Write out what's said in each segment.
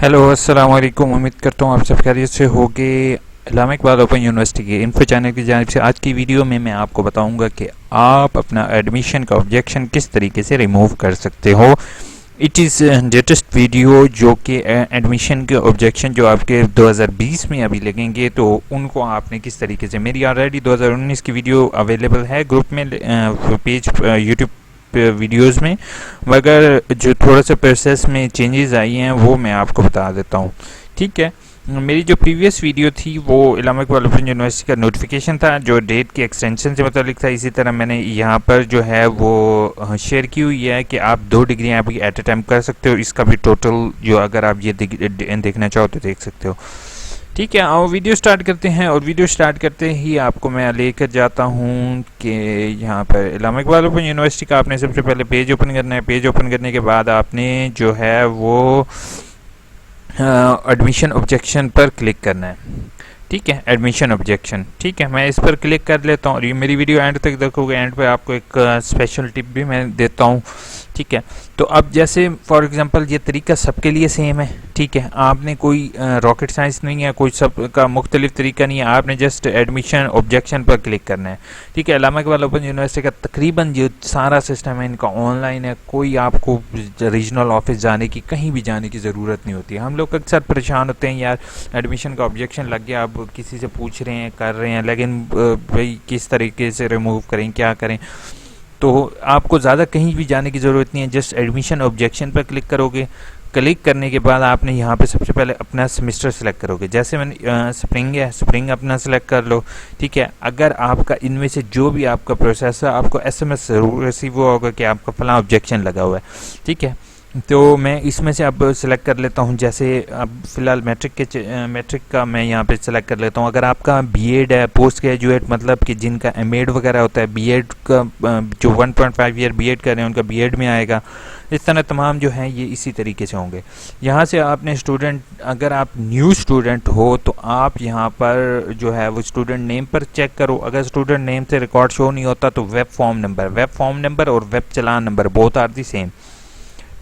Hello अस्सलाम वालेकुम। उम्मीद करता हूँ आप सब खैरियत से होंगे। इस्लामिक इकबाल ओपन यूनिवर्सिटी के इन्फो चैनल की जानिब से आज की वीडियो में मैं आपको बताऊंगा कि आप अपना एडमिशन का ऑब्जेक्शन किस तरीके से रिमूव कर सकते हो। इट इज़ लेटेस्ट वीडियो जो कि एडमिशन के ऑब्जेक्शन जो आपके 2020 में अभी लगेंगे तो उनको आपने किस तरीके से, मेरी ऑलरेडी 2019 की वीडियो अवेलेबल है ग्रुप में पेज यूट्यूब वीडियोस में, मगर जो थोड़ा सा प्रोसेस में चेंजेस आई हैं वो मैं आपको बता देता हूँ। ठीक है, मेरी जो प्रीवियस वीडियो थी वो इस्लामिक इकबाल ओपन यूनिवर्सिटी का नोटिफिकेशन था जो डेट की एक्सटेंशन से मतलब था। इसी तरह मैंने यहाँ पर जो है वो शेयर की हुई है कि आप 2 डिग्रियाँ अभी एट ए टाइम कर सकते हो। इसका भी टोटल जो अगर आप ये देखना चाहो तो देख सकते हो। ठीक है, आओ वीडियो स्टार्ट करते हैं। और वीडियो स्टार्ट करते ही आपको मैं लेकर जाता हूँ कि यहाँ पर इस्लामिक इकबाल ओपन यूनिवर्सिटी का आपने सबसे पहले पेज ओपन करना है। पेज ओपन करने के बाद आपने जो है वो एडमिशन ऑब्जेक्शन पर क्लिक करना है। ठीक है, एडमिशन ऑब्जेक्शन। ठीक है, मैं इस पर क्लिक कर लेता हूँ और ये मेरी वीडियो एंड तक देखोगे। एंड पे आपको एक स्पेशल टिप भी मैं देता हूँ। ठीक है, तो अब जैसे फॉर एग्जांपल ये तरीका सबके लिए सेम है। ठीक है, आपने कोई रॉकेट साइंस नहीं है, कोई सब का मुख्तलिफ तरीका नहीं है। आपने जस्ट एडमिशन ऑब्जेक्शन पर क्लिक करना है। ठीक है, इस्लामिक इकबाल ओपन यूनिवर्सिटी का तकरीबन जो सारा सिस्टम है इनका ऑनलाइन है। कोई आपको रीजनल ऑफिस जाने की, कहीं भी जाने की ज़रूरत नहीं होती है। हम लोग अक्सर परेशान होते हैं, यार एडमिशन का ऑब्जेक्शन लग गया, अब किसी से पूछ रहे हैं, कर रहे हैं, लेकिन भाई किस तरीके से रिमूव करें, क्या करें। तो आपको ज़्यादा कहीं भी जाने की ज़रूरत नहीं है। जस्ट एडमिशन ऑब्जेक्शन पर क्लिक करोगे। क्लिक करने के बाद आपने यहाँ पे सबसे पहले अपना सेमेस्टर सेलेक्ट करोगे। जैसे मैंने स्प्रिंग है, स्प्रिंग अपना सेलेक्ट कर लो। ठीक है, अगर आपका इनमें से जो भी आपका प्रोसेस है आपको SMS ज़रूर रिसीव हुआ होगा कि आपका फलां ऑब्जेक्शन लगा हुआ है। ठीक है, तो मैं इसमें से अब सेलेक्ट कर लेता हूँ। जैसे अब फ़िलहाल मैट्रिक का मैं यहाँ पे सेलेक्ट कर लेता हूँ। अगर आपका बीएड है, पोस्ट ग्रेजुएट मतलब कि जिनका एमएड वगैरह होता है, बीएड का जो 1.5 ईयर बीएड कर रहे हैं उनका बीएड में आएगा। इस तरह तमाम जो हैं ये इसी तरीके से होंगे। यहाँ से आपने स्टूडेंट, अगर आप न्यू स्टूडेंट हो तो आप यहाँ पर जो है वो स्टूडेंट नेम पर चेक करो। अगर स्टूडेंट नेम से रिकॉर्ड शो नहीं होता तो वेब फॉर्म नंबर और web challan number both are the same.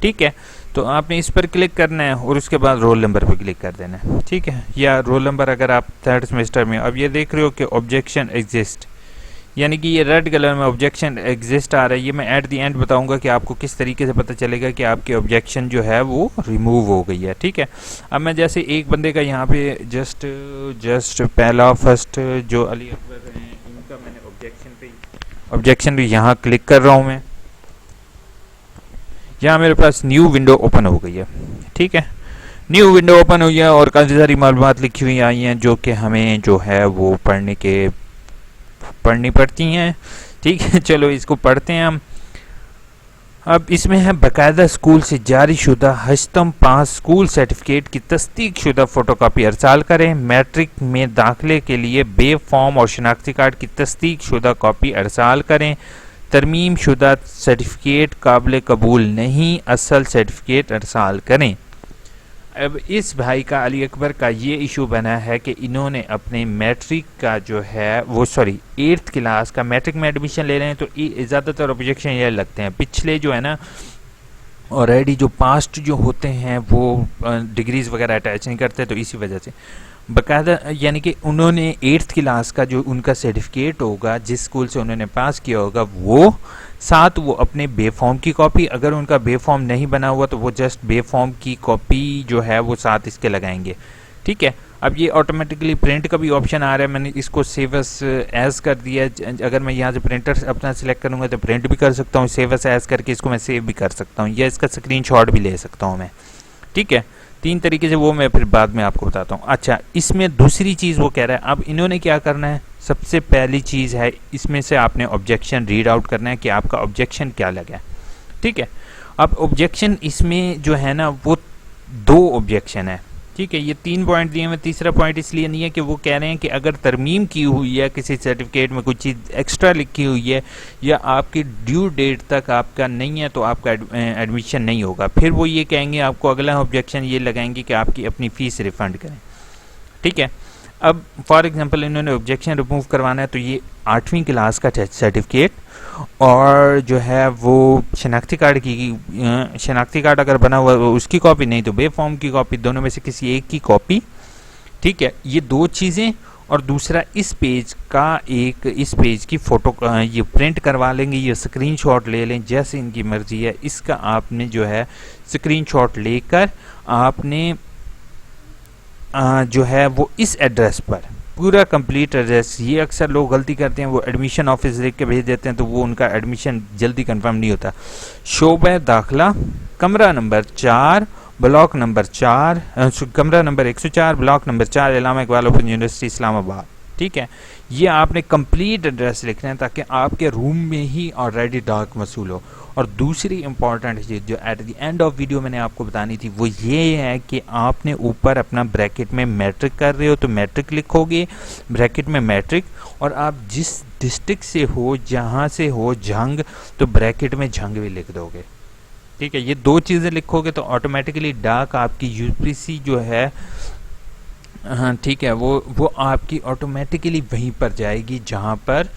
ठीक है, तो आपने इस पर क्लिक करना है और उसके बाद रोल नंबर पर क्लिक कर देना है। ठीक है, या रोल नंबर अगर आप 3rd सेमेस्टर में। अब ये देख रहे हो कि ऑब्जेक्शन एग्जिस्ट, यानी कि ये रेड कलर में ऑब्जेक्शन एग्जिस्ट आ रहा है। ये मैं एट द एंड बताऊंगा कि आपको किस तरीके से पता चलेगा कि आपकी ऑब्जेक्शन जो है वो रिमूव हो गई है। ठीक है, अब मैं जैसे एक बंदे का यहाँ पे जस्ट पहला फर्स्ट जो अली अकबर हैं इनका मैंने ऑब्जेक्शन पे यहाँ क्लिक कर रहा हूँ। मैं यहाँ मेरे पास न्यू विंडो ओपन हो गई है। ठीक है, न्यू विंडो ओपन हुई है और काफ़ी सारी मालूमात लिखी हुई आई हैं जो कि हमें जो है वो पढ़नी पड़ती हैं। ठीक है, चलो इसको पढ़ते हैं हम। अब इसमें है बाकायदा स्कूल से जारी शुदा हश्तम पास स्कूल सर्टिफिकेट की तस्दीक शुदा फ़ोटोकॉपी अरसाल करें। मैट्रिक में दाखिले के लिए बे फॉर्म और शनाख्ती कार्ड की तस्दीक शुदा कॉपी अरसाल करें। तरमीम शुदा सर्टिफिकेट काबिल कबूल नहीं, असल सर्टिफिकेट अरसाल करें। अब इस भाई का, अली अकबर का, ये इशू बना है कि इन्होंने अपने मैट्रिक का जो है वो 8th क्लास का मैट्रिक में एडमिशन ले रहे हैं। तो ज़्यादातर ऑब्जेक्शन ये लगते हैं पिछले जो है ना ऑलरेडी जो पास्ट जो होते हैं वो डिग्रीज़ वगैरह अटैच नहीं करते, तो इसी वजह से बाकायदा यानी कि उन्होंने 8th क्लास का जो उनका सर्टिफिकेट होगा जिस स्कूल से उन्होंने पास किया होगा वो साथ वो अपने बे फॉर्म की कॉपी, अगर उनका बे फॉर्म नहीं बना हुआ तो वो जस्ट बे फॉर्म की कॉपी जो है वो साथ इसके लगाएंगे। ठीक है, अब ये ऑटोमेटिकली प्रिंट का भी ऑप्शन आ रहा है। मैंने इसको सेव एज कर दिया है। अगर मैं यहाँ से प्रिंटर अपना सिलेक्ट करूँगा तो प्रिंट भी कर सकता हूँ, सेव एज करके इसको मैं सेव भी कर सकता हूँ, या इसका स्क्रीनशॉट भी ले सकता हूँ मैं। ठीक है, 3 तरीके से, वो मैं फिर बाद में आपको बताता हूँ। अच्छा, इसमें दूसरी चीज़ वो कह रहा है, अब इन्होंने क्या करना है, सबसे पहली चीज़ है इसमें से आपने ऑब्जेक्शन रीड आउट करना है कि आपका ऑब्जेक्शन क्या लगा है। ठीक है, अब ऑब्जेक्शन इसमें जो है ना वो 2 ऑब्जेक्शन है। ठीक है, ये 3 पॉइंट दिए हैं। तीसरा पॉइंट इसलिए नहीं है कि वो कह रहे हैं कि अगर तरमीम की हुई है किसी सर्टिफिकेट में, कुछ चीज़ एक्स्ट्रा लिखी हुई है या आपकी ड्यू डेट तक आपका नहीं है तो आपका एडमिशन नहीं होगा। फिर वो ये कहेंगे, आपको अगला ऑब्जेक्शन ये लगाएंगे कि आपकी अपनी फ़ीस रिफ़ंड करें। ठीक है, अब फॉर एग्जांपल इन्होंने ऑब्जेक्शन रिमूव करवाना है तो ये 8वीं क्लास का सर्टिफिकेट और जो है वो शनाख्ती कार्ड शनाख्ती कार्ड अगर बना हुआ उसकी कॉपी, नहीं तो बे फॉर्म की कॉपी, दोनों में से किसी एक की कॉपी। ठीक है, ये दो चीज़ें। और दूसरा इस पेज की फ़ोटो ये प्रिंट करवा लेंगे, ये स्क्रीनशॉट ले लें, जैसे इनकी मर्ज़ी है। इसका आपने जो है स्क्रीनशॉट लेकर आपने जो है वो इस एड्रेस पर पूरा कंप्लीट एड्रेस, ये अक्सर लोग गलती करते हैं, वो एडमिशन ऑफिस लिख के भेज देते हैं तो वो उनका एडमिशन जल्दी कंफर्म नहीं होता। शोबा दाखिला, कमरा नंबर 4, ब्लॉक नंबर 4, कमरा number 104, block number 4, Allama Iqbal open university Islamabad. ठीक है, ये आपने कंप्लीट एड्रेस लिखना है ताकि आपके रूम में ही ऑलरेडी डाक वसूल हो। और दूसरी इंपॉर्टेंट चीज़ जो at the end of video मैंने आपको बतानी थी वो ये है कि आपने ऊपर अपना ब्रैकेट में मैट्रिक कर रहे हो तो मैट्रिक लिखोगे, ब्रैकेट में मैट्रिक। और आप जिस डिस्ट्रिक्ट से हो, जहाँ से हो झंग, तो ब्रैकेट में झंग भी लिख दोगे। ठीक है, ये दो चीज़ें लिखोगे तो ऑटोमेटिकली डाक आपकी यूपीसी जो है, हाँ ठीक है, वो आपकी ऑटोमेटिकली वहीं पर जाएगी जहाँ पर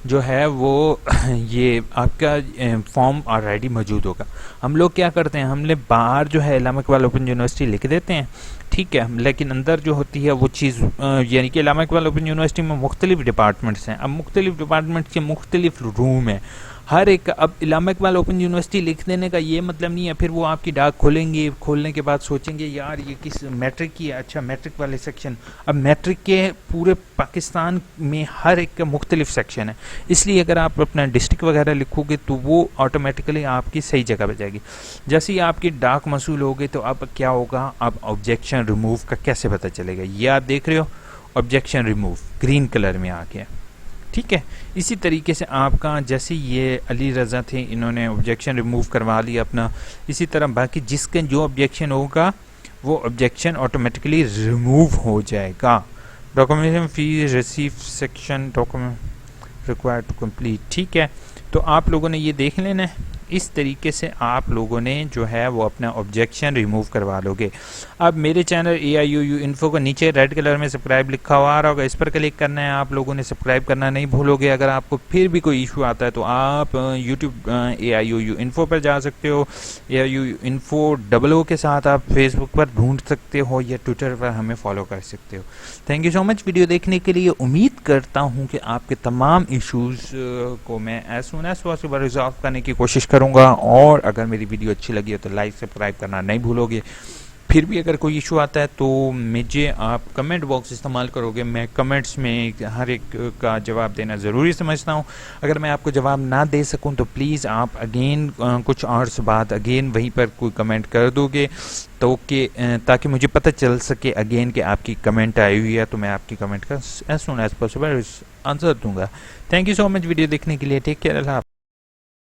जो है वो ये आपका फॉर्म ऑलरेडी मौजूद होगा। हम लोग क्या करते हैं, हमने बाहर जो है इलामा इकबाल ओपन यूनिवर्सिटी लिख देते हैं। ठीक है, लेकिन अंदर जो होती है वो चीज़ यानी कि इलामा इकबाल ओपन यूनिवर्सिटी में मुख्तलिफ डिपार्टमेंट्स हैं। अब मुख्तलिफ डिपार्टमेंट्स के मुख्तलिफ रूम हैं हर एक। अब इलामा इकबाल ओपन यूनिवर्सिटी लिख देने का ये मतलब नहीं है फिर वो आपकी डाक खोलेंगे, खोलने के बाद सोचेंगे यार ये किस मैट्रिक की है, अच्छा मैट्रिक वाले सेक्शन। अब मैट्रिक के पूरे पाकिस्तान में हर एक का मुख्तलिफ सेक्शन है, इसलिए अगर आप अपना डिस्ट्रिक्ट वगैरह लिखोगे तो वो ऑटोमेटिकली आपकी सही जगह पर जाएगी। जैसे ही आपकी डाक मसूल होगी तो अब क्या होगा, अब ऑब्जेक्शन रिमूव का कैसे पता चलेगा, ये आप देख रहे हो ऑब्जेक्शन रिमूव ग्रीन कलर में आ गया। ठीक है, इसी तरीके से आपका जैसे ये अली रज़ा थे, इन्होंने ऑब्जेक्शन रिमूव करवा लिया अपना, इसी तरह बाकी जिसका जो ऑब्जेक्शन होगा वो ऑब्जेक्शन ऑटोमेटिकली रिमूव हो जाएगा। Documentation fee receive section document required to complete. ठीक है, तो आप लोगों ने ये देख लेना है, इस तरीके से आप लोगों ने जो है वो अपना ऑब्जेक्शन रिमूव करवा लोगे। अब मेरे चैनल AIUU इन्फो को नीचे रेड कलर में सब्सक्राइब लिखा हुआ आ रहा होगा, इस पर क्लिक करना है। आप लोगों ने सब्सक्राइब करना नहीं भूलोगे। अगर आपको फिर भी कोई इशू आता है तो आप यूट्यूब AIUU इन्फो पर जा सकते हो, AIUU इन्फो डबल के साथ आप फेसबुक पर ढूंढ सकते हो या ट्विटर पर हमें फॉलो कर सकते हो। Thank you so much video देखने के लिए। उम्मीद करता हूँ कि आपके तमाम इशूज़ को मैं as soon as possible resolve करने की कोशिश करूंगा। और अगर मेरी वीडियो अच्छी लगी हो तो लाइक सब्सक्राइब करना नहीं भूलोगे। फिर भी अगर कोई इशू आता है तो मुझे आप कमेंट बॉक्स इस्तेमाल करोगे, मैं कमेंट्स में हर एक का जवाब देना ज़रूरी समझता हूं। अगर मैं आपको जवाब ना दे सकूं तो प्लीज़ आप अगेन कुछ आवर्स बाद अगेन वहीं पर कोई कमेंट कर दोगे तो ताकि मुझे पता चल सके अगेन कि आपकी कमेंट आई हुई है, तो मैं आपकी कमेंट का as soon as possible answer दूंगा। Thank you so much video देखने के लिए। टेक केयर, अल्लाह।